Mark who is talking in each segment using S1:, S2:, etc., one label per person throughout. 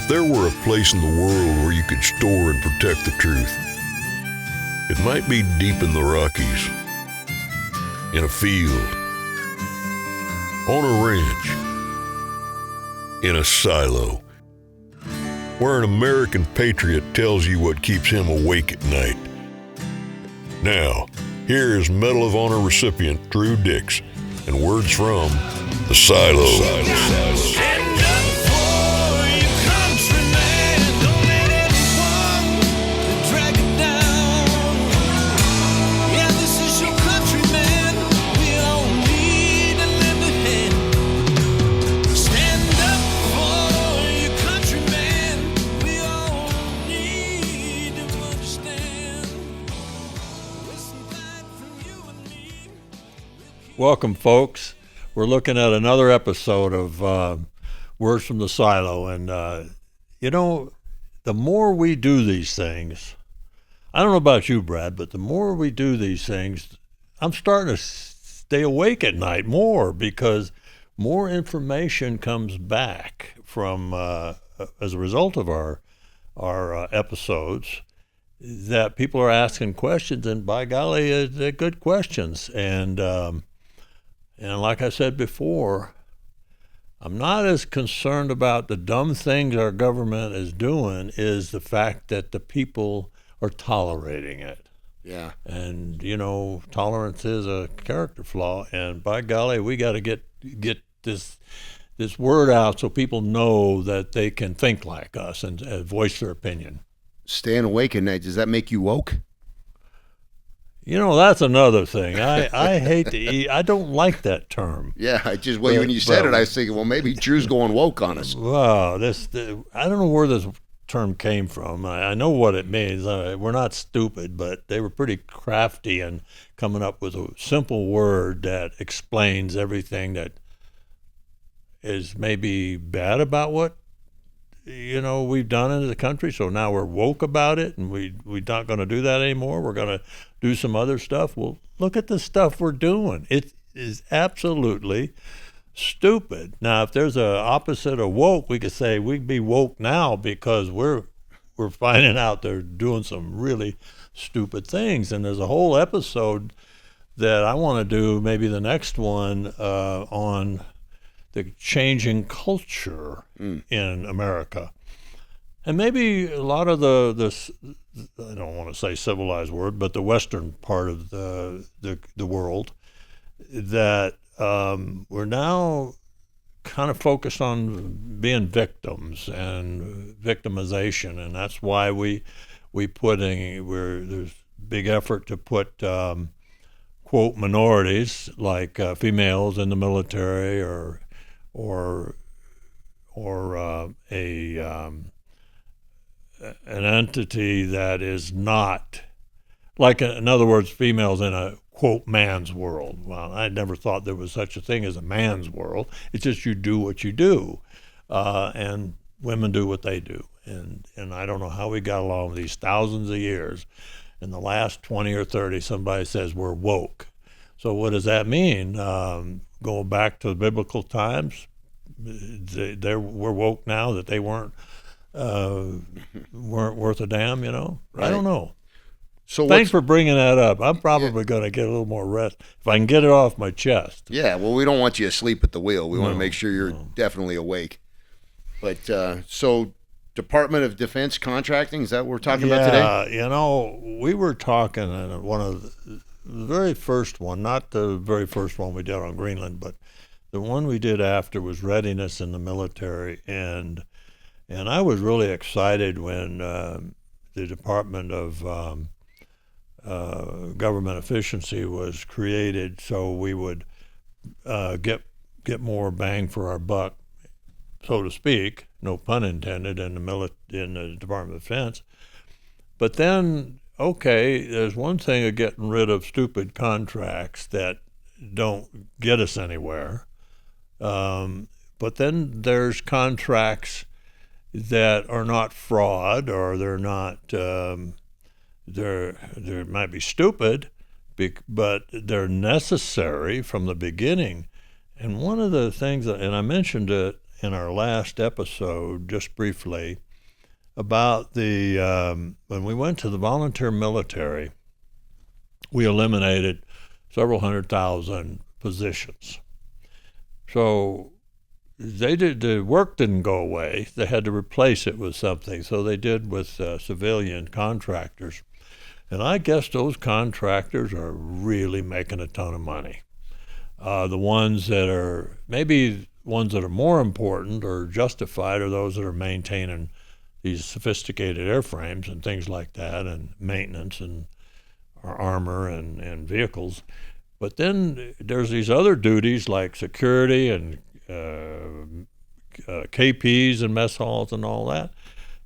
S1: If there were a place in the world where you could store and protect the truth, it might be deep in the Rockies, in a field, on a ranch, in a silo, where an American patriot tells you what keeps him awake at night. Now, here is Medal of Honor recipient Drew Dix and words from the Silo.
S2: Welcome, folks. We're looking at another episode of Words from the Silo. And, the more we do these things, I don't know about you, Brad, but the more we do these things, I'm starting to stay awake at night more because more information comes back from, as a result of our episodes, that people are asking questions, and by golly, they're good questions. And like I said before, I'm not as concerned about the dumb things our government is doing as the fact that the people are tolerating it.
S3: Yeah.
S2: And, tolerance is a character flaw. And by golly, we got to get this word out so people know that they can think like us and voice their opinion.
S3: Staying awake at night, does that make you woke?
S2: That's another thing. I hate to eat. I don't like that term.
S3: Yeah, when you said it, I was thinking, well, maybe Drew's going woke on us.
S2: Wow, I don't know where this term came from. I know what it means. We're not stupid, but they were pretty crafty in coming up with a simple word that explains everything that is maybe bad about what we've done in the country. So now we're woke about it, and we're not going to do that anymore. We're going to do some other stuff. Well, look at the stuff we're doing. It is absolutely stupid. Now, if there's an opposite of woke, we could say we'd be woke now because we're finding out they're doing some really stupid things. And there's a whole episode that I want to do, maybe the next one, on the changing culture in America. And maybe a lot of this, I don't want to say civilized word, but the Western part of the world, that we're now kind of focused on being victims and victimization. And that's why there's big effort to put, quote, minorities like females in the military or an entity that is not, like, in other words, females in a, quote, man's world. Well, I never thought there was such a thing as a man's world. It's just you do what you do, and women do what they do. And I don't know how we got along with these thousands of years. In the last 20 or 30, somebody says we're woke. So what does that mean? Going back to the biblical times, we're woke now that they weren't worth a damn, Right. I don't know. So thanks for bringing that up. I'm probably going to get a little more rest if I can get it off my chest.
S3: Yeah, well, we don't want you asleep at the wheel. We want to make sure you're definitely awake. But so Department of Defense contracting, is that what we're talking about today?
S2: Yeah, we were talking in one of the very first one, not the very first one we did on Greenland, but the one we did after was readiness in the military. And I was really excited when the Department of Government Efficiency was created, so we would get more bang for our buck, so to speak, no pun intended, in the Department of Defense. But then, okay, there's one thing of getting rid of stupid contracts that don't get us anywhere. But then there's contracts that are not fraud, or they're not, they might be stupid, but they're necessary from the beginning. And one of the things, and I mentioned it in our last episode, just briefly, about the when we went to the volunteer military, we eliminated several 100,000 positions. So the work didn't go away. They had to replace it with something. So they did with civilian contractors. And I guess those contractors are really making a ton of money. The ones that are, maybe ones that are more important or justified are those that are maintaining these sophisticated airframes and things like that, and maintenance and armor and vehicles. But then there's these other duties like security and KPs and mess halls and all that.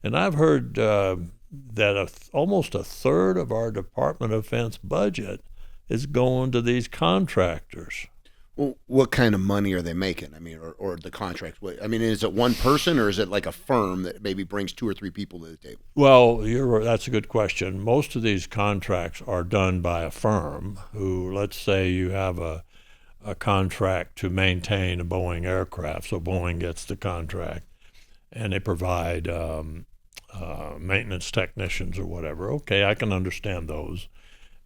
S2: And I've heard that almost a third of our Department of Defense budget is going to these contractors.
S3: Well, what kind of money are they making? I mean, or the contract? I mean, is it one person or is it like a firm that maybe brings 2 or 3 people to the table?
S2: Well, that's a good question. Most of these contracts are done by a firm who, let's say you have a contract to maintain a Boeing aircraft, so Boeing gets the contract, and they provide maintenance technicians or whatever. Okay, I can understand those.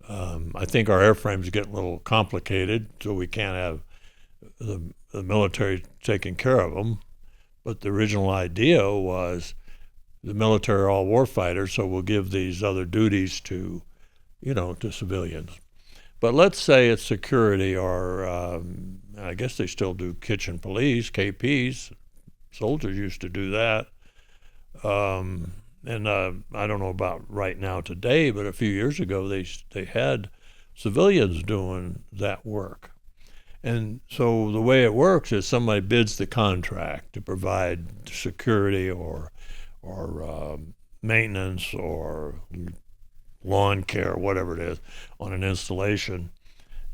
S2: I think our airframes get a little complicated, so we can't have the military taking care of them. But the original idea was the military are all warfighters, so we'll give these other duties to civilians. But let's say it's security, or I guess they still do kitchen police, KPs. Soldiers used to do that. And I don't know about right now today, but a few years ago they had civilians doing that work. And so the way it works is somebody bids the contract to provide security or maintenance or lawn care, whatever it is, on an installation.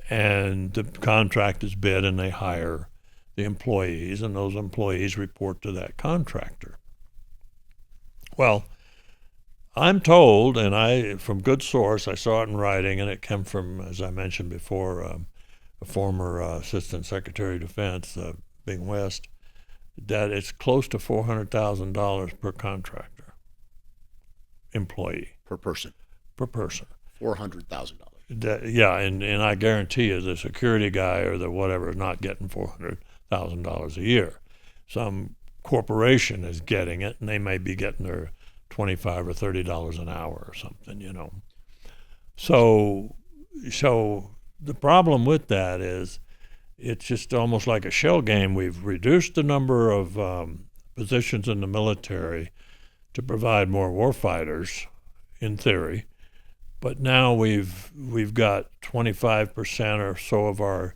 S2: And the contract is bid, and they hire the employees, and those employees report to that contractor. Well, I'm told, and from good source, I saw it in writing, and it came from, as I mentioned before, a former Assistant Secretary of Defense, Bing West, that it's close to $400,000 per contractor, employee.
S3: Per person.
S2: Per person.
S3: $400,000.
S2: Yeah, and I guarantee you the security guy or the whatever is not getting $400,000 a year. Some corporation is getting it, and they may be getting their $25 or $30 an hour or something, So the problem with that is it's just almost like a shell game. We've reduced the number of positions in the military to provide more warfighters, in theory, but now we've got 25% or so of our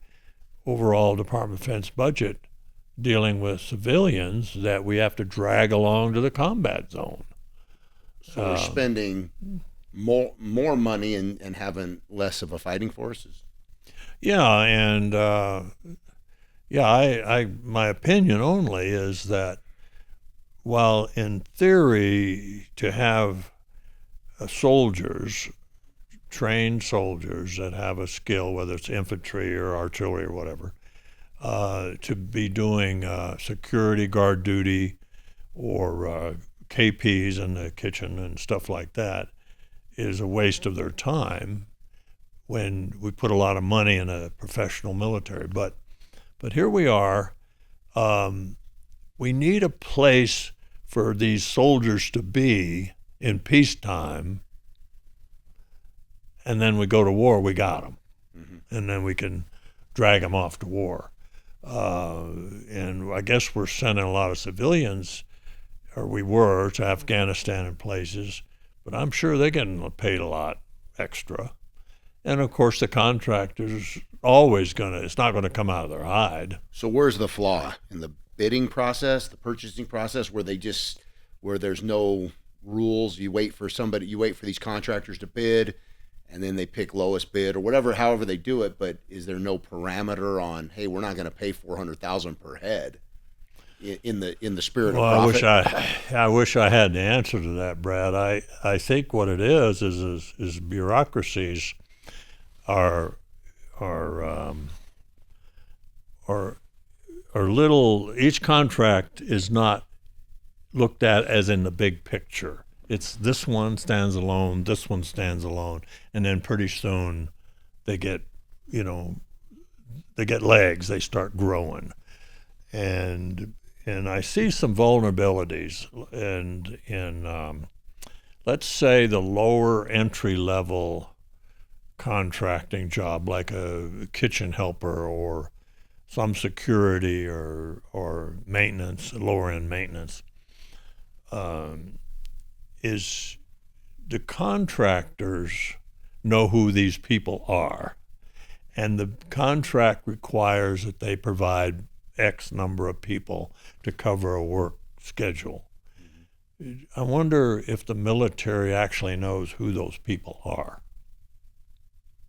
S2: overall Department of Defense budget dealing with civilians that we have to drag along to the combat zone.
S3: So we're spending more money and having less of a fighting force?
S2: Yeah, and my opinion only is that while in theory to have trained soldiers that have a skill, whether it's infantry or artillery or whatever, to be doing security guard duty or KPs in the kitchen and stuff like that is a waste of their time when we put a lot of money in a professional military. But here we are. We need a place for these soldiers to be in peacetime, and then we go to war, we got them. Mm-hmm. And then we can drag them off to war. And I guess we're sending a lot of civilians, or we were, to Afghanistan and places, but I'm sure they're getting paid a lot extra. And of course the contractors it's not going to come out of their hide.
S3: So where's the flaw? In the bidding process, the purchasing process, where there's no rules? You wait for these contractors to bid, and then they pick lowest bid or whatever, however they do it, but is there no parameter on, hey, we're not going to pay $400,000 per head? In the spirit of profit?
S2: I wish I had the answer to that, Brad. I think what it is bureaucracies are each contract is not looked at as in the big picture. It's this one stands alone, this one stands alone, and then pretty soon they get, they get legs, they start growing. And I see some vulnerabilities in let's say the lower entry level contracting job, like a kitchen helper or some security or maintenance, lower end maintenance. Is the contractors know who these people are, and the contract requires that they provide X number of people to cover a work schedule. I wonder if the military actually knows who those people are.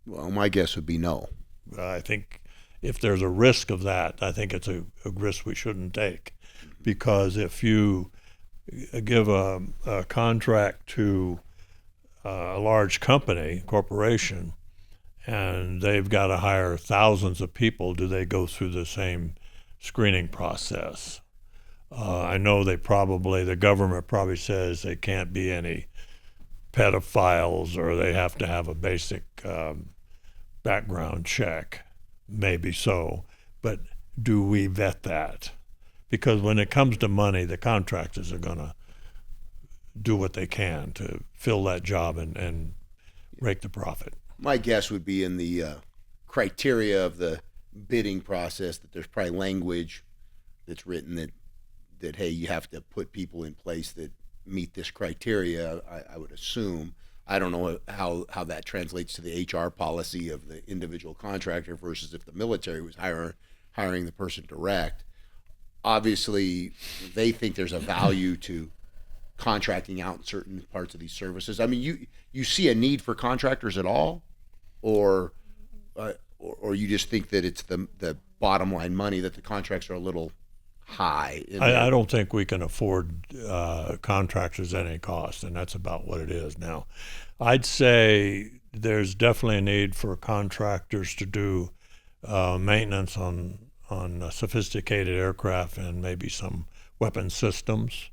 S3: Well, my guess would be no.
S2: I think if there's a risk of that, I think it's a risk we shouldn't take, because if you give a contract to a large corporation, and they've got to hire thousands of people, do they go through the same screening process? I know the government probably says they can't be any pedophiles, or they have to have a basic background check. Maybe so, but do we vet that? Because when it comes to money, the contractors are going to do what they can to fill that job and rake the profit.
S3: My guess would be in the criteria of the bidding process that there's probably language that's written that hey, you have to put people in place that meet this criteria. I would assume. I don't know how that translates to the HR policy of the individual contractor versus if the military was hiring the person direct. Obviously, they think there's a value to contracting out certain parts of these services. I mean, you see a need for contractors at all, or you just think that it's the bottom line money, that the contracts are a little high?
S2: I don't think we can afford contractors at any cost, and that's about what it is now. I'd say there's definitely a need for contractors to do maintenance on sophisticated aircraft and maybe some weapon systems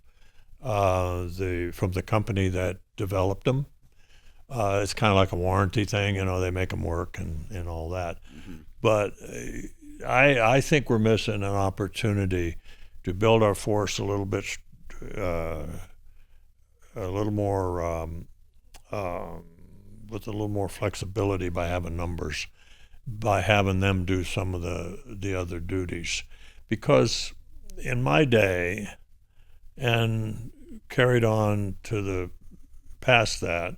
S2: from the company that developed them. It's kind of like a warranty thing, they make them work and all that. Mm-hmm. But I think we're missing an opportunity to build our force a little bit, with a little more flexibility by having numbers, by having them do some of the other duties. Because in my day, and carried on to the past that,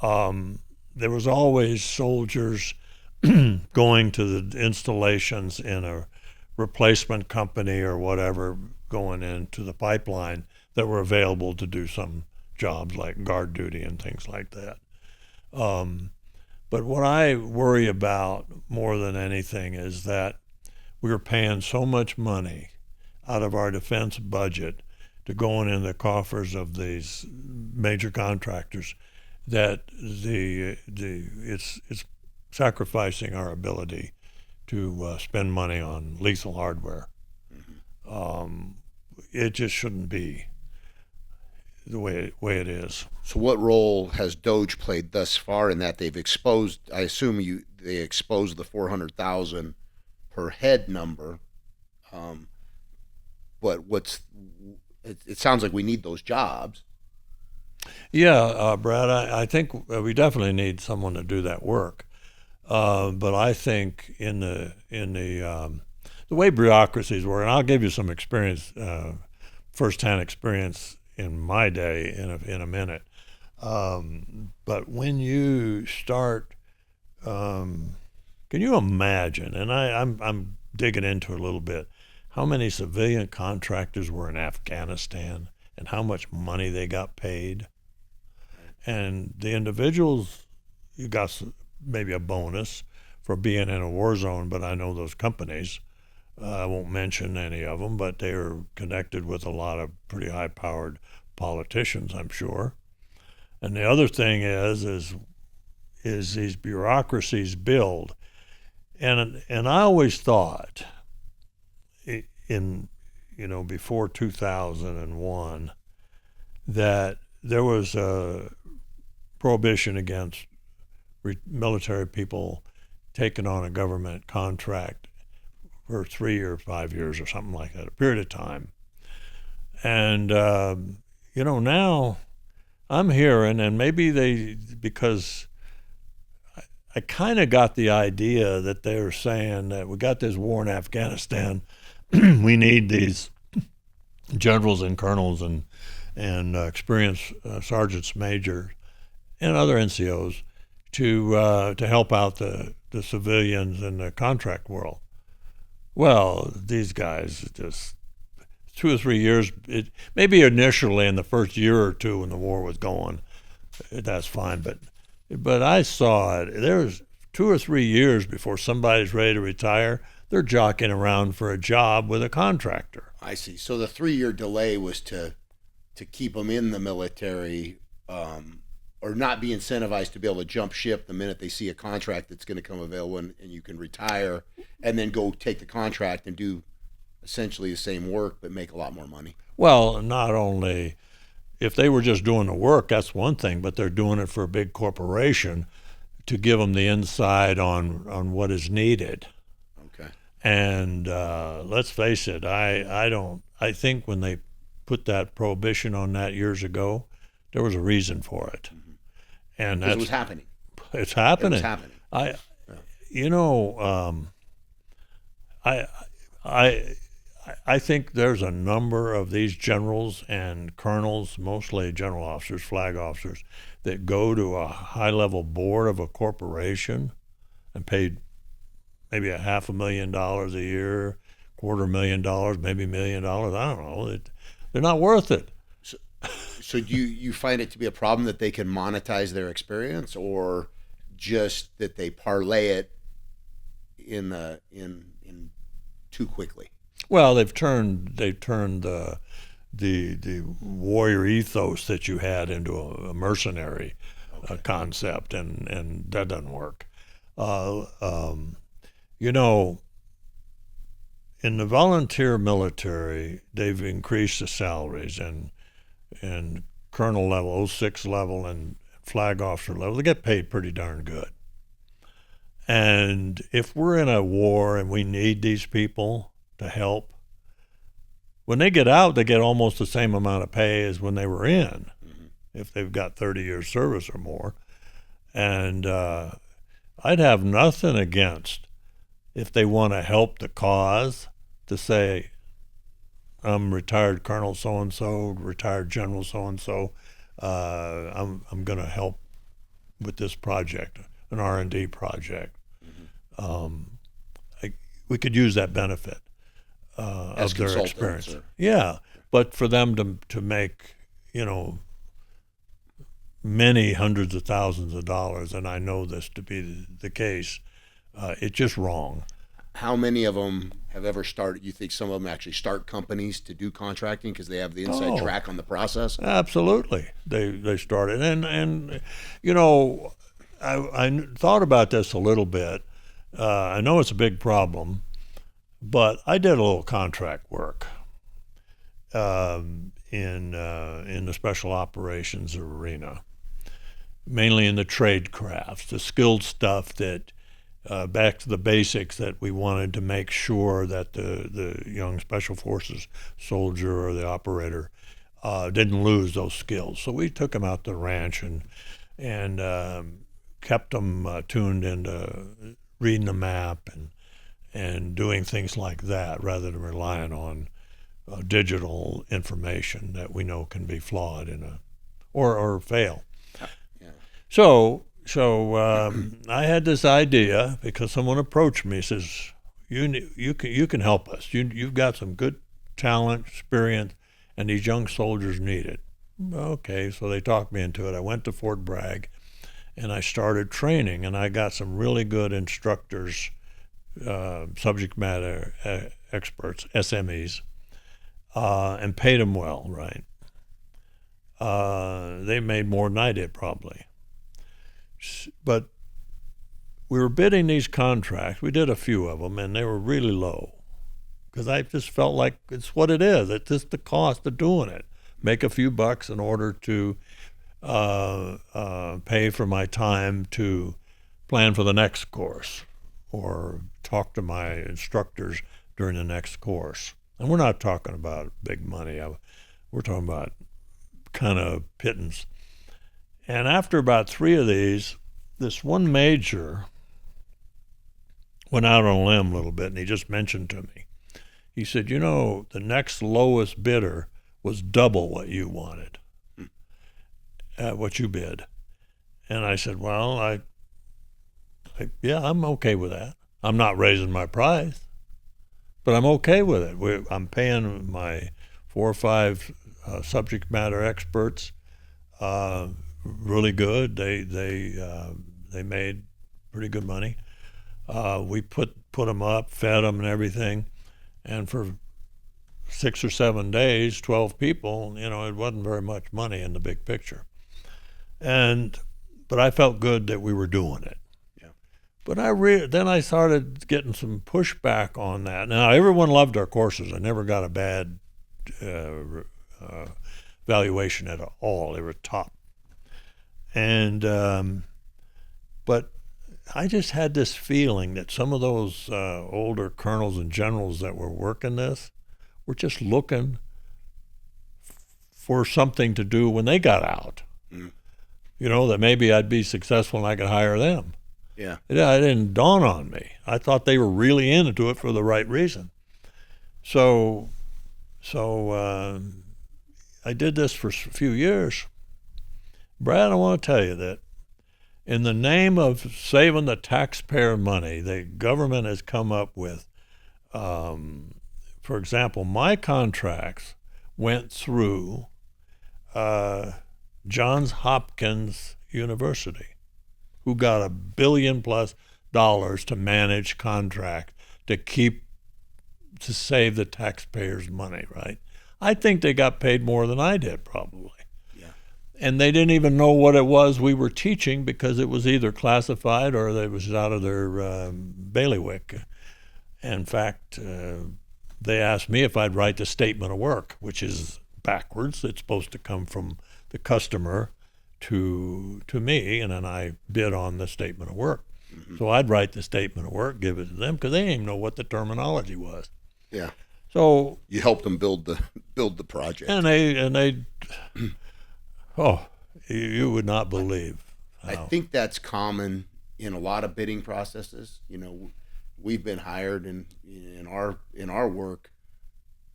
S2: there was always soldiers going to the installations in a replacement company or whatever, going into the pipeline, that were available to do some jobs like guard duty and things like that. But what I worry about more than anything is that we're paying so much money out of our defense budget to going in the coffers of these major contractors that it's sacrificing our ability to spend money on lethal hardware. Mm-hmm. It just shouldn't be the way it is.
S3: So what role has Doge played thus far in that? They've exposed, I assume they exposed the 400,000 per head number, but it sounds like we need those jobs.
S2: Yeah, Brad, I think we definitely need someone to do that work. But I think in the way bureaucracies work, and I'll give you some experience, firsthand experience in my day in a minute. But when you start, can you imagine? And I'm digging into it a little bit. How many civilian contractors were in Afghanistan, and how much money they got paid? And the individuals, you got maybe a bonus for being in a war zone, but I know those companies, I won't mention any of them, but they are connected with a lot of pretty high-powered politicians, I'm sure. And the other thing is these bureaucracies build, and I always thought, before 2001, that there was a prohibition against military people taking on a government contract for 3 or 5 years or something like that, a period of time. And, now I'm hearing, and maybe because I kind of got the idea that they were saying that we got this war in Afghanistan, we need these generals and colonels and experienced sergeants major and other NCOs to help out the civilians in the contract world. Well, these guys just 2 or 3 years, maybe initially in the first year or two when the war was going, that's fine. But I saw it. There's 2 or 3 years before somebody's ready to retire. They're jockeying around for a job with a contractor.
S3: I see. So the 3-year delay was to keep them in the military, or not be incentivized to be able to jump ship the minute they see a contract that's going to come available, and you can retire and then go take the contract and do essentially the same work but make a lot more money.
S2: Well, not only if they were just doing the work, that's one thing, but they're doing it for a big corporation to give them the insight on what is needed.
S3: Okay.
S2: And let's face it, I think when they put that prohibition on that years ago, there was a reason for it.
S3: Mm-hmm.
S2: And
S3: it was happening.
S2: It's happening.
S3: It was happening.
S2: I think there's a number of these generals and colonels, mostly general officers, flag officers, that go to a high-level board of a corporation and paid maybe $500,000 a year, $250,000, maybe $1 million. I don't know. They're not worth it.
S3: So you find it to be a problem that they can monetize their experience, or just that they parlay it in too quickly?
S2: Well, they've turned the warrior ethos that you had into a mercenary concept, and that doesn't work. In the volunteer military, they've increased the salaries, and colonel level, 06 level, and flag officer level, they get paid pretty darn good. And if we're in a war and we need these people to help, when they get out, they get almost the same amount of pay as when they were in, if they've got 30 years service or more. And I'd have nothing against, if they want to help the cause, to say, I'm retired Colonel so-and-so, retired General so-and-so, I'm going to help with this project, an R&D project. We could use that benefit of their experience. Yeah, but for them to make, many hundreds of thousands of dollars, and I know this to be the case, it's just wrong.
S3: How many of them have ever started? You think some of them actually start companies to do contracting because they have the inside track on the process?
S2: Absolutely, they started, and I thought about this a little bit. I know it's a big problem, but I did a little contract work in the special operations arena, mainly in the trade crafts, the skilled stuff that. Back to the basics, that we wanted to make sure that the young special forces soldier or the operator didn't lose those skills. So we took them out to the ranch and kept them tuned into reading the map and doing things like that, rather than relying on digital information that we know can be flawed or fail.
S3: Yeah.
S2: So I had this idea because someone approached me, says, you can help us. You've got some good talent, experience, and these young soldiers need it. Okay, so they talked me into it. I went to Fort Bragg, and I started training, and I got some really good instructors, subject matter experts, SMEs, and paid them well, right? They made more than I did probably. But we were bidding these contracts. We did a few of them, and they were really low. because I just felt like it's what it is. It's just the cost of doing it. Make a few bucks in order to pay for my time to plan for the next course or talk to my instructors during the next course. And we're not talking about big money. We're talking about kind of pittance. And after about 3 of these, this one major went out on a limb a little bit, and he just mentioned to me. He said, you know, the next lowest bidder was double what you wanted, what you bid. And I said, well, yeah, I'm okay with that. I'm not raising my price, but I'm okay with it. I'm paying my 4 or 5 subject matter experts really good. They made pretty good money. We put them up, fed them, and everything, and for 6 or 7 days, 12 people, you know, it wasn't very much money in the big picture. But I felt good that we were doing it.
S3: Yeah.
S2: But then I started getting some pushback on that. Now, everyone loved our courses. I never got a bad valuation at all. They were top. But I just had this feeling that some of those older colonels and generals that were working this were just looking for something to do when they got out. Mm. You know, that maybe I'd be successful and I could hire them.
S3: Yeah.
S2: It didn't dawn on me. I thought they were really into it for the right reason. So I did this for a few years. Brad, I want to tell you that in the name of saving the taxpayer money, the government has come up with, for example, my contracts went through Johns Hopkins University, who got $1 billion+ to manage contract to save the taxpayers money, right? I think they got paid more than I did, probably. And they didn't even know what it was we were teaching because it was either classified or it was out of their bailiwick. In fact, they asked me if I'd write the statement of work, which is backwards. It's supposed to come from the customer to me, and then I bid on the statement of work. Mm-hmm. So I'd write the statement of work, give it to them, because they didn't even know what the terminology was.
S3: Yeah.
S2: So
S3: you helped them build the project.
S2: And they oh, you would not believe.
S3: I think that's common in a lot of bidding processes. You know, we've been hired in our work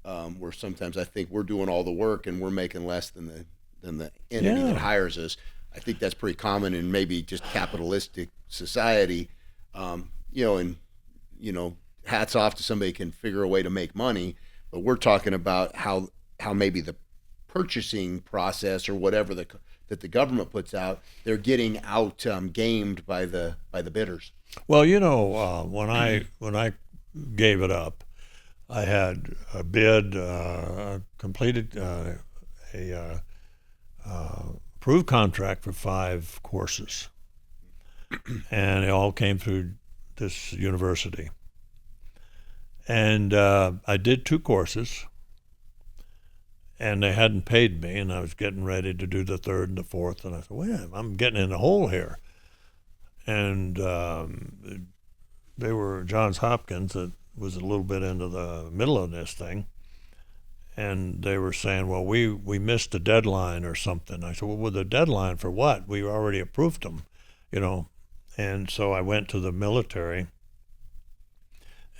S3: where sometimes I think we're doing all the work and we're making less than the entity that hires us. I think that's pretty common in maybe just capitalistic society. Hats off to somebody who can figure a way to make money, but we're talking about how maybe the purchasing process or whatever that the government puts out, they're getting out gamed by the bidders.
S2: Well, you know, when I gave it up, I had a bid completed a approved contract for 5 courses, and it all came through this university. And I did 2 courses. And they hadn't paid me, and I was getting ready to do the 3rd and the 4th, and I said, "Well, I'm getting in a hole here." And they were Johns Hopkins that was a little bit into the middle of this thing, and they were saying, "Well, we missed a deadline or something." I said, "Well, with a deadline for what? We already approved them, you know." And so I went to the military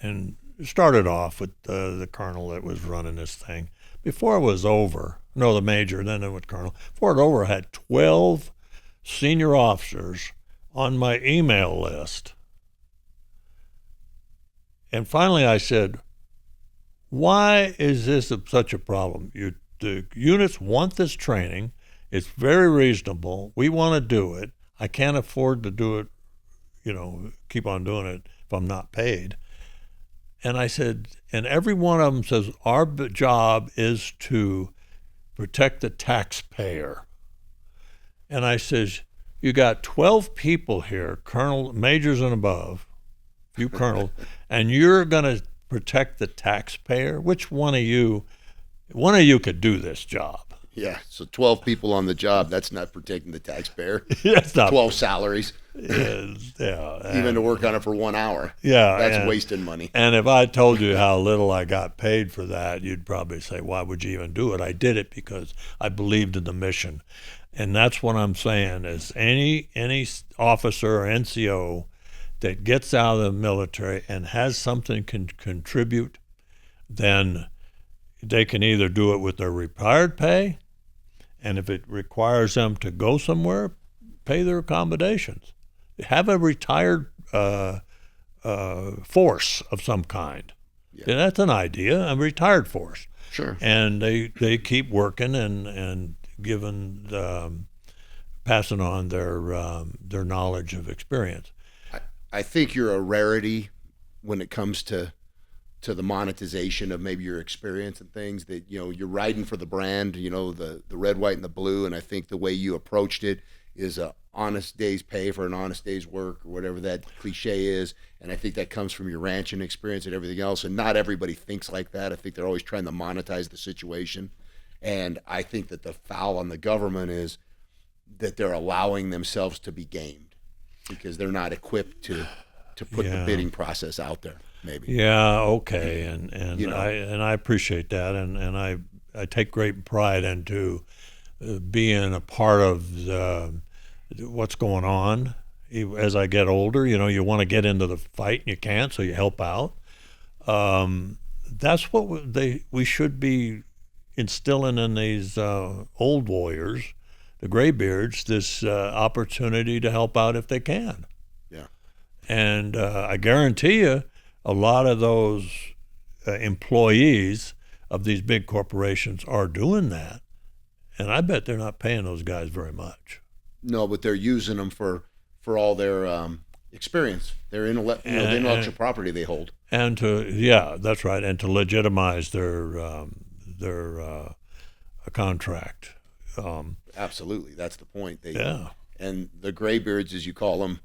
S2: and started off with the colonel that was running this thing. Before it was over, the major, then it was colonel. Before it over, I had 12 senior officers on my email list. And finally I said, why is this such a problem? The units want this training. It's very reasonable. We want to do it. I can't afford to do it, keep on doing it if I'm not paid. And I said, and every one of them says, our job is to protect the taxpayer. And I says, you got 12 people here, majors and above, few colonels, and you're going to protect the taxpayer? Which one of you could do this job?
S3: Yeah. So 12 people on the job, that's not protecting the taxpayer.
S2: That's not
S3: 12 salaries.
S2: Yeah,
S3: Even to work on it for 1 hour.
S2: Yeah,
S3: That's wasting money.
S2: And if I told you how little I got paid for that, you'd probably say, why would you even do it? I did it because I believed in the mission. And that's what I'm saying is any officer or NCO that gets out of the military and has something can contribute, then they can either do it with their retired pay, and if it requires them to go somewhere, pay their accommodations. Have a retired force of some kind.
S3: Yeah.
S2: And that's an idea, a retired force.
S3: Sure.
S2: And they keep working and giving passing on their knowledge of experience.
S3: I think you're a rarity when it comes to the monetization of maybe your experience and things that, you're riding for the brand, the red, white, and the blue. And I think the way you approached it is a honest day's pay for an honest day's work, or whatever that cliche is. And I think that comes from your ranching experience and everything else. And not everybody thinks like that. I think they're always trying to monetize the situation. And I think that the foul on the government is that they're allowing themselves to be gamed because they're not equipped to put the bidding process out there. Maybe.
S2: Yeah. Okay. And I appreciate that, and I take great pride into being a part of what's going on. As I get older, you want to get into the fight and you can't, so you help out. That's what we should be instilling in these old warriors, the graybeards, this opportunity to help out if they can.
S3: Yeah.
S2: And I guarantee you, a lot of those employees of these big corporations are doing that, and I bet they're not paying those guys very much.
S3: No, but they're using them for all their experience, their the intellectual property they hold.
S2: And that's right, and to legitimize their contract.
S3: Absolutely, that's the point. And the graybeards, as you call them,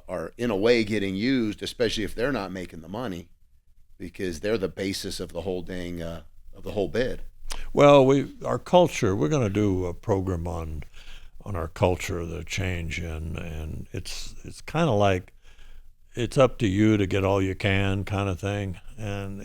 S3: are in a way getting used, especially if they're not making the money, because they're the basis of the whole dang of the whole bid.
S2: Well, our culture. We're going to do a program on our culture, the change, and it's kind of like it's up to you to get all you can kind of thing. And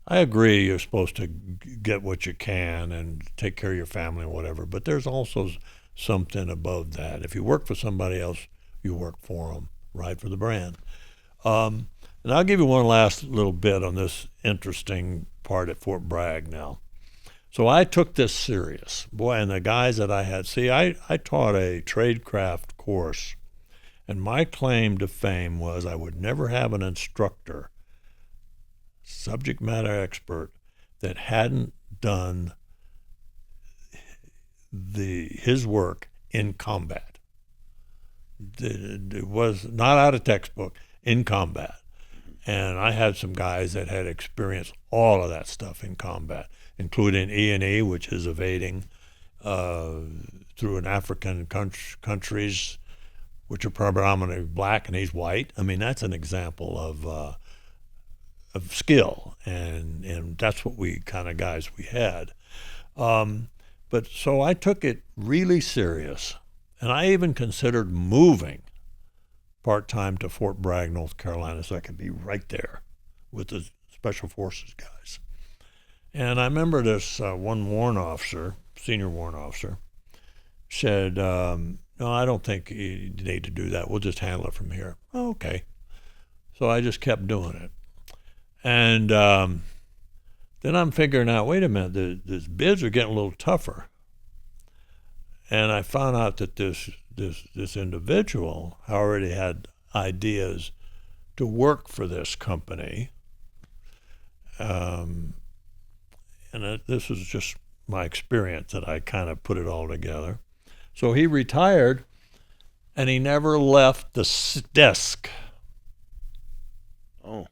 S2: I agree you're supposed to get what you can and take care of your family or whatever, but there's also something above that. If you work for somebody else, you work for them, ride for the brand. And I'll give you one last little bit on this interesting part at Fort Bragg now. So I took this serious. Boy, and the guys that I had, I taught a tradecraft course, and my claim to fame was I would never have an instructor, subject matter expert, that hadn't done his work in combat. It was not out of textbook, in combat. And I had some guys that had experienced all of that stuff in combat, including E&E, which is evading through an African countries, which are predominantly black, and he's white. I mean, that's an example of skill, and that's what we kind of guys we had. But so I took it really serious. And I even considered moving part-time to Fort Bragg, North Carolina, so I could be right there with the Special Forces guys. And I remember this one warrant officer, senior warrant officer, said, no, I don't think you need to do that. We'll just handle it from here. Oh, okay. So I just kept doing it. And then I'm figuring out, wait a minute, these bids are getting a little tougher. And I found out that this individual already had ideas to work for this company. And this is just my experience that I kind of put it all together. So he retired, and he never left the desk.
S3: Oh.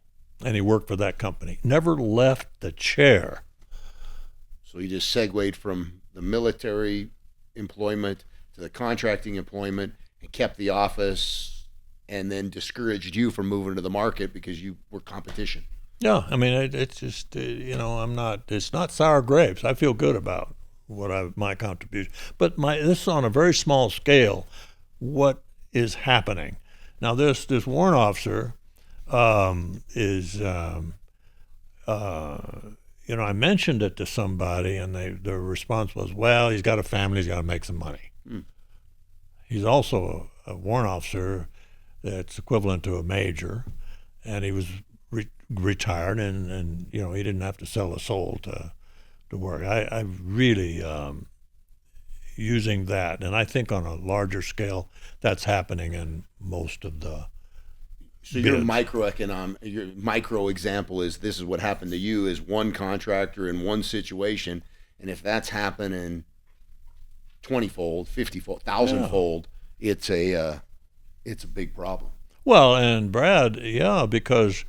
S2: And he worked for that company. Never left the chair.
S3: So he just segued from the military employment to the contracting employment and kept the office, and then discouraged you from moving to the market because you were competition.
S2: Yeah, I mean, it's just it's not sour grapes. I feel good about my contribution, but this is on a very small scale. What is happening now? This warrant officer is I mentioned it to somebody, and their response was, "Well, he's got a family. He's got to make some money." He's also a warrant officer that's equivalent to a major, and he was retired, and he didn't have to sell a soul to work. I really using that, and I think on a larger scale, that's happening in most of the.
S3: So your micro example is this is what happened to you is one contractor in one situation, and if that's happening 20-fold, 50-fold, 1,000-fold, it's a big problem.
S2: Well, and Brad, yeah, because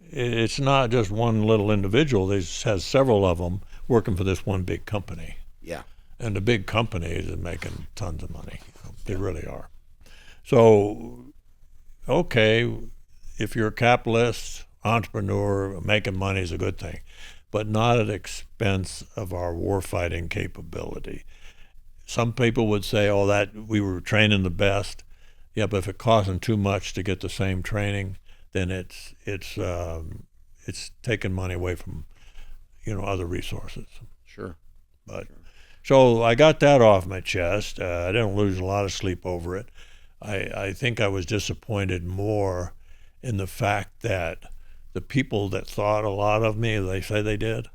S2: it's not just one little individual. There's has several of them working for this one big company.
S3: Yeah.
S2: And the big companies are making tons of money. They really are. So, okay, if you're a capitalist, entrepreneur, making money is a good thing, but not at the expense of our warfighting capability. Some people would say, oh, that we were training the best. Yeah, but if it costs them too much to get the same training, then it's taking money away from, other resources.
S3: Sure.
S2: But so I got that off my chest. I didn't lose a lot of sleep over it. I think I was disappointed more in the fact that the people that thought a lot of me, they say they did,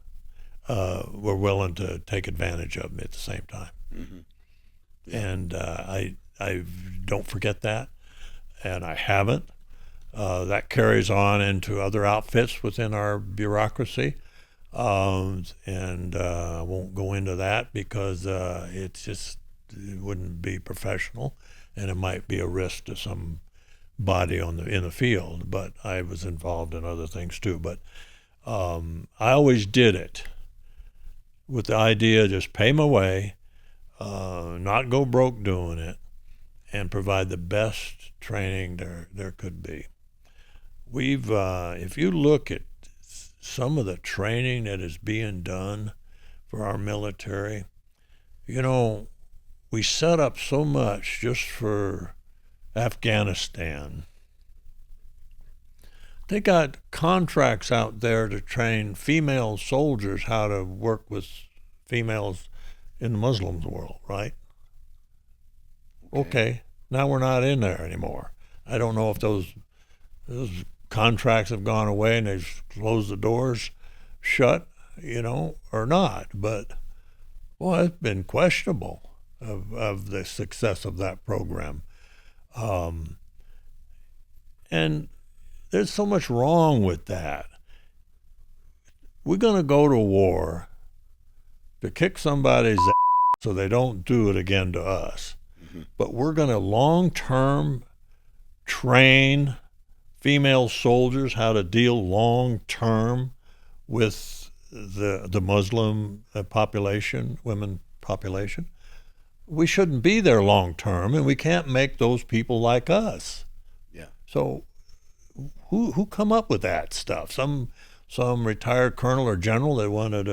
S2: were willing to take advantage of me at the same time.
S3: Mm-hmm.
S2: And I don't forget that, and I haven't. That carries on into other outfits within our bureaucracy, and I won't go into that because it wouldn't be professional, and it might be a risk to somebody in the field. But I was involved in other things too. But I always did it with the idea just pay my way, not go broke doing it, and provide the best training there could be. If you look at some of the training that is being done for our military, we set up so much just for Afghanistan. They got contracts out there to train female soldiers how to work with females in the Muslim world, right? Okay, now we're not in there anymore. I don't know if those contracts have gone away and they've closed the doors shut, or not. But, boy, it's been questionable of the success of that program. And there's so much wrong with that. We're going to go to war to kick somebody's ass so they don't do it again to us. Mm-hmm. But we're going to long-term train female soldiers how to deal long-term with the Muslim population, women population. We shouldn't be there long-term, and we can't make those people like us.
S3: Yeah.
S2: So who come up with that stuff? Some retired colonel or general that wanted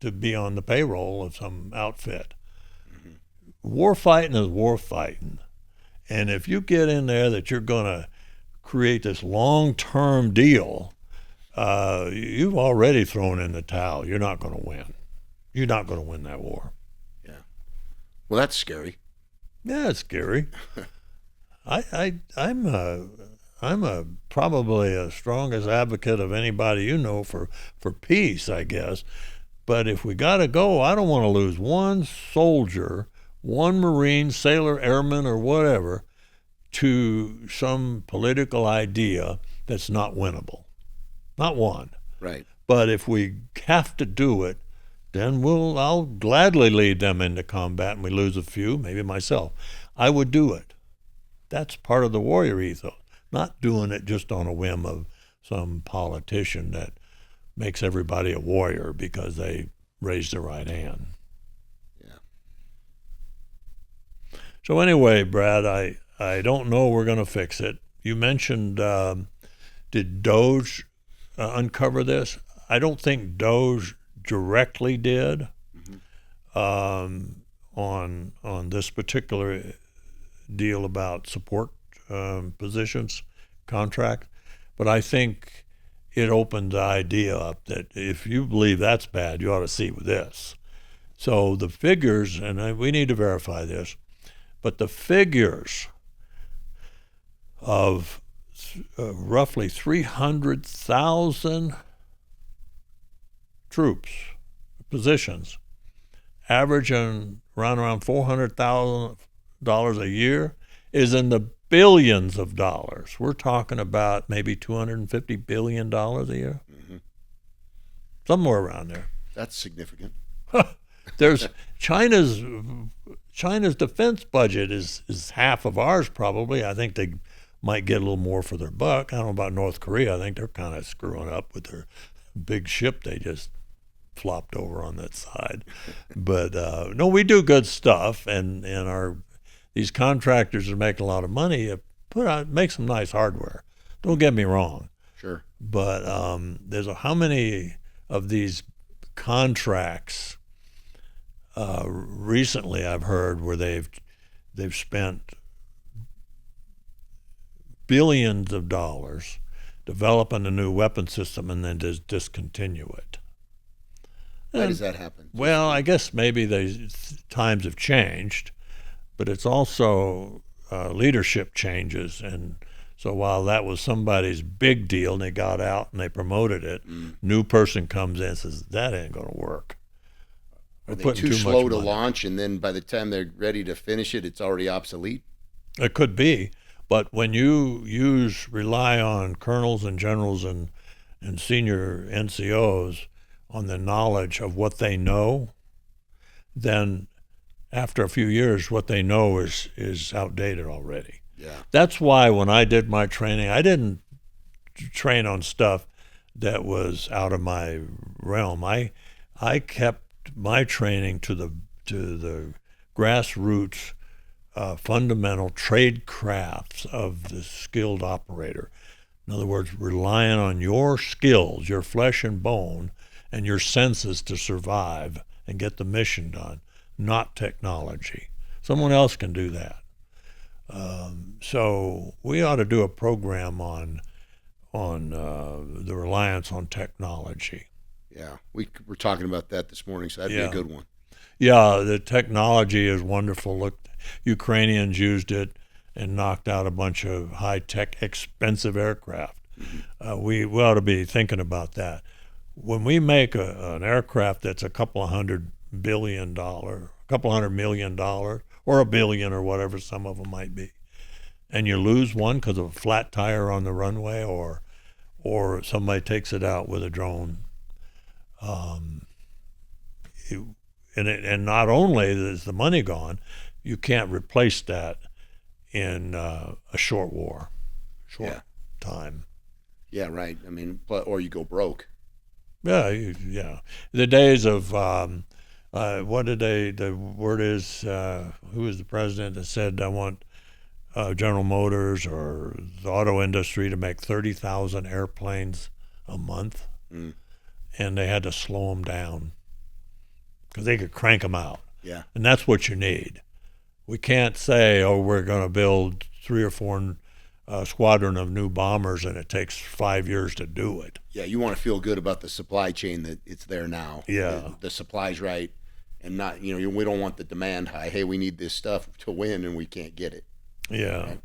S2: to be on the payroll of some outfit. Mm-hmm. War fighting is war fighting. And if you get in there that you're going to create this long-term deal, you've already thrown in the towel. You're not going to win. You're not going to win that war.
S3: Yeah. Well, that's scary.
S2: Yeah, it's scary. I'm probably a strongest advocate of anybody for peace, I guess. But if we got to go, I don't want to lose one soldier, one Marine, sailor, airman, or whatever, to some political idea that's not winnable. Not one.
S3: Right.
S2: But if we have to do it, then I'll gladly lead them into combat, and we lose a few, maybe myself. I would do it. That's part of the warrior ethos. Not doing it just on a whim of some politician that makes everybody a warrior because they raised their right hand.
S3: Yeah.
S2: So anyway, Brad, I don't know we're going to fix it. You mentioned, did Doge uncover this. I don't think Doge directly did on this particular deal about support positions contract, but I think it opened the idea up that if you believe that's bad, you ought to see with this. So the figures, and we need to verify this, but the figures of roughly 300,000 troops, positions, averaging around $400,000 a year, is in the billions of dollars. We're talking about maybe $250 billion a year, somewhere around there.
S3: That's significant.
S2: There's China's defense budget is half of ours probably. I think they might get a little more for their buck. I don't know about North Korea. I think they're kind of screwing up with their big ship they just flopped over on that side. But no, we do good stuff, and these contractors are making a lot of money. Make some nice hardware. Don't get me wrong.
S3: Sure.
S2: But how many of these contracts recently I've heard where they've spent billions of dollars developing a new weapon system and then just discontinue it.
S3: Why does that happen?
S2: Well, I guess maybe times have changed, but it's also leadership changes. And so while that was somebody's big deal and they got out and they promoted it, new person comes in and says, that ain't going to work.
S3: Are they too slow to launch, and then by the time they're ready to finish it, it's already obsolete?
S2: It could be. But when you rely on colonels and generals and senior NCOs on the knowledge of what they know, then after a few years, what they know is outdated already.
S3: Yeah.
S2: That's why when I did my training, I didn't train on stuff that was out of my realm. I kept my training to the grassroots fundamental trade crafts of the skilled operator. In other words, relying on your skills, your flesh and bone, and your senses to survive and get the mission done, not technology. Someone else can do that. So we ought to do a program on the reliance on technology.
S3: Yeah, we were talking about that this morning, so that'd be a good one.
S2: Yeah, the technology is wonderful. Look, Ukrainians used it and knocked out a bunch of high-tech, expensive aircraft. We ought to be thinking about that. When we make an aircraft that's a couple of $100 million, or a billion or whatever some of them might be, and you lose one because of a flat tire on the runway, or somebody takes it out with a drone, and not only is the money gone, you can't replace that in a short time.
S3: Yeah, right. I mean, or you go broke.
S2: Yeah. The days of the word is, who was the president that said, I want General Motors or the auto industry to make 30,000 airplanes a month, and they had to slow them down because they could crank them out.
S3: Yeah.
S2: And that's what you need. We can't say, we're going to build 3 or 4 squadron of new bombers and it takes 5 years to do it.
S3: Yeah, you want to feel good about the supply chain, that it's there now.
S2: Yeah.
S3: The supply's right, and not, we don't want the demand high. Hey, we need this stuff to win and we can't get it.
S2: Yeah,
S3: right?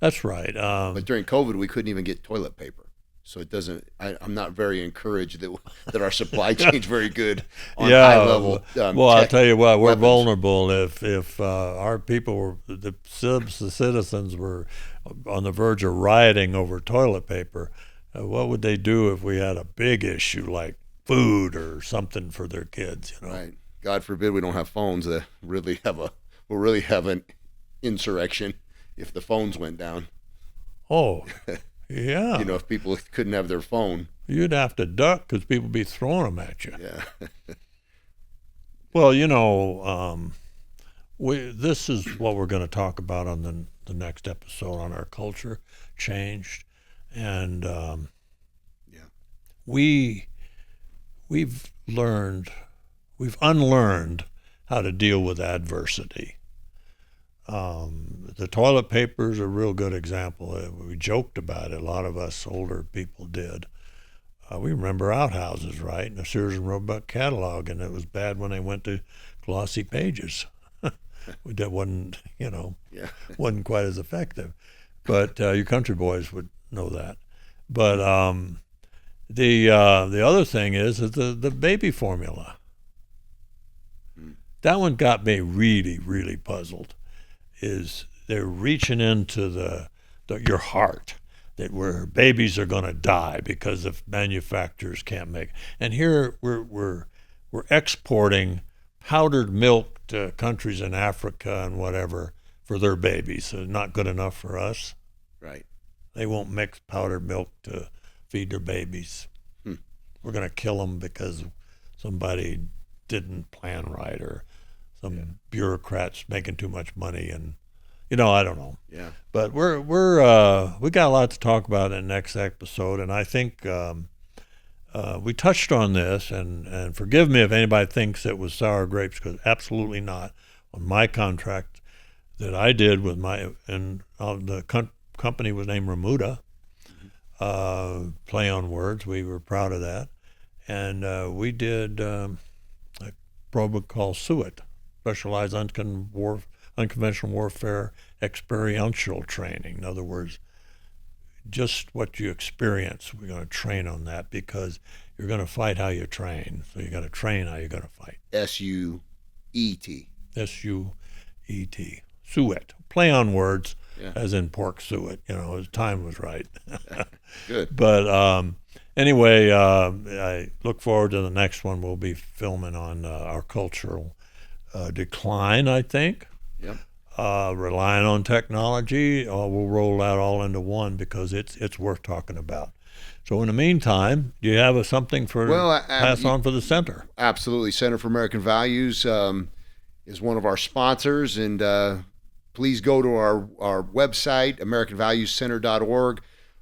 S2: That's right.
S3: But during COVID, we couldn't even get toilet paper. So it doesn't. I'm not very encouraged that our supply chain's very good on high level.
S2: Well, I'll tell you what, we're vulnerable. If our people the citizens were on the verge of rioting over toilet paper, what would they do if we had a big issue like food or something for their kids?
S3: Right. God forbid we don't have phones. We'll really have an insurrection if the phones went down.
S2: Oh. Yeah.
S3: If people couldn't have their phone.
S2: You'd have to duck because people would be throwing them at you.
S3: Yeah.
S2: Well, this is what we're going to talk about on the next episode on our culture changed. And we've unlearned how to deal with adversity. The toilet paper is a real good example. We joked about it. A lot of us older people did. We remember outhouses, right? And the Sears and Roebuck catalog, and it was bad when they went to glossy pages. That wasn't, wasn't quite as effective. But your country boys would know that. But the other thing is the baby formula. That one got me really, really puzzled. Is they're reaching into your heart, that where babies are going to die because if manufacturers can't make. And here we're exporting powdered milk to countries in Africa and whatever for their babies. So not good enough for us.
S3: Right.
S2: They won't mix powdered milk to feed their babies. We're going to kill them because somebody didn't plan right, or some bureaucrats making too much money, and I don't know.
S3: Yeah.
S2: But we got a lot to talk about in the next episode, and I think we touched on this, and forgive me if anybody thinks it was sour grapes, because absolutely not. On my contract that I did with the company was named Remuda. Play on words. We were proud of that, and we did a program called SUIT, Specialized Unconventional Warfare Experiential Training. In other words, just what you experience, we're going to train on that, because you're going to fight how you train. So you got to train how you're going to fight.
S3: SUET.
S2: SUET. SUIT. Play on words, as in pork suet. His time was right.
S3: Good.
S2: But anyway, I look forward to the next one. We'll be filming on our cultural decline, I think.
S3: Yep.
S2: Relying on technology. We'll roll that all into one, because it's worth talking about. So in the meantime, do you have something pass on for the center?
S3: Absolutely. Center for American Values is one of our sponsors, and please go to our website, AmericanValuesCenter.org.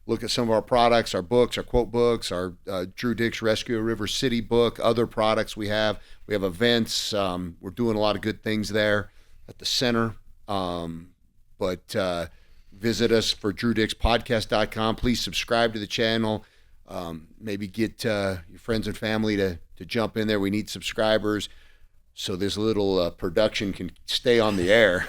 S3: Look at some of our products, our books, our quote books, our Drew Dix Rescue a River City book, other products we have. We have events. We're doing a lot of good things there at the center. But visit us for DrewDixPodcast.com. Please subscribe to the channel. Maybe get your friends and family to jump in there. We need subscribers so this little production can stay on the air.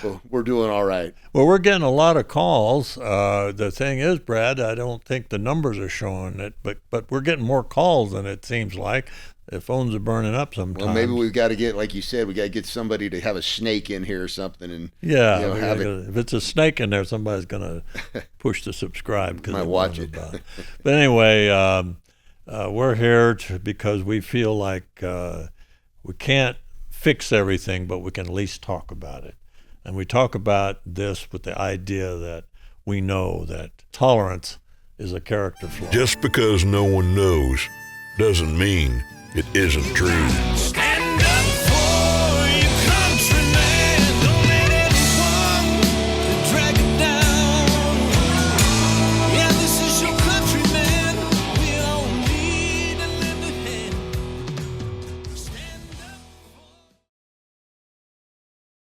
S3: Well, we're doing all right.
S2: Well, we're getting a lot of calls. The thing is, Brad, I don't think the numbers are showing it, but we're getting more calls than it seems like. The phones are burning up sometimes.
S3: Well, maybe we've got to get, like you said, we got to get somebody to have a snake in here or something, and
S2: have it. If it's a snake in there, somebody's gonna push the subscribe because
S3: might watch it.
S2: About it. But anyway, we're here because we feel like we can't fix everything, but we can at least talk about it. And we talk about this with the idea that we know that tolerance is a character flaw.
S1: Just because no one knows doesn't mean it isn't true.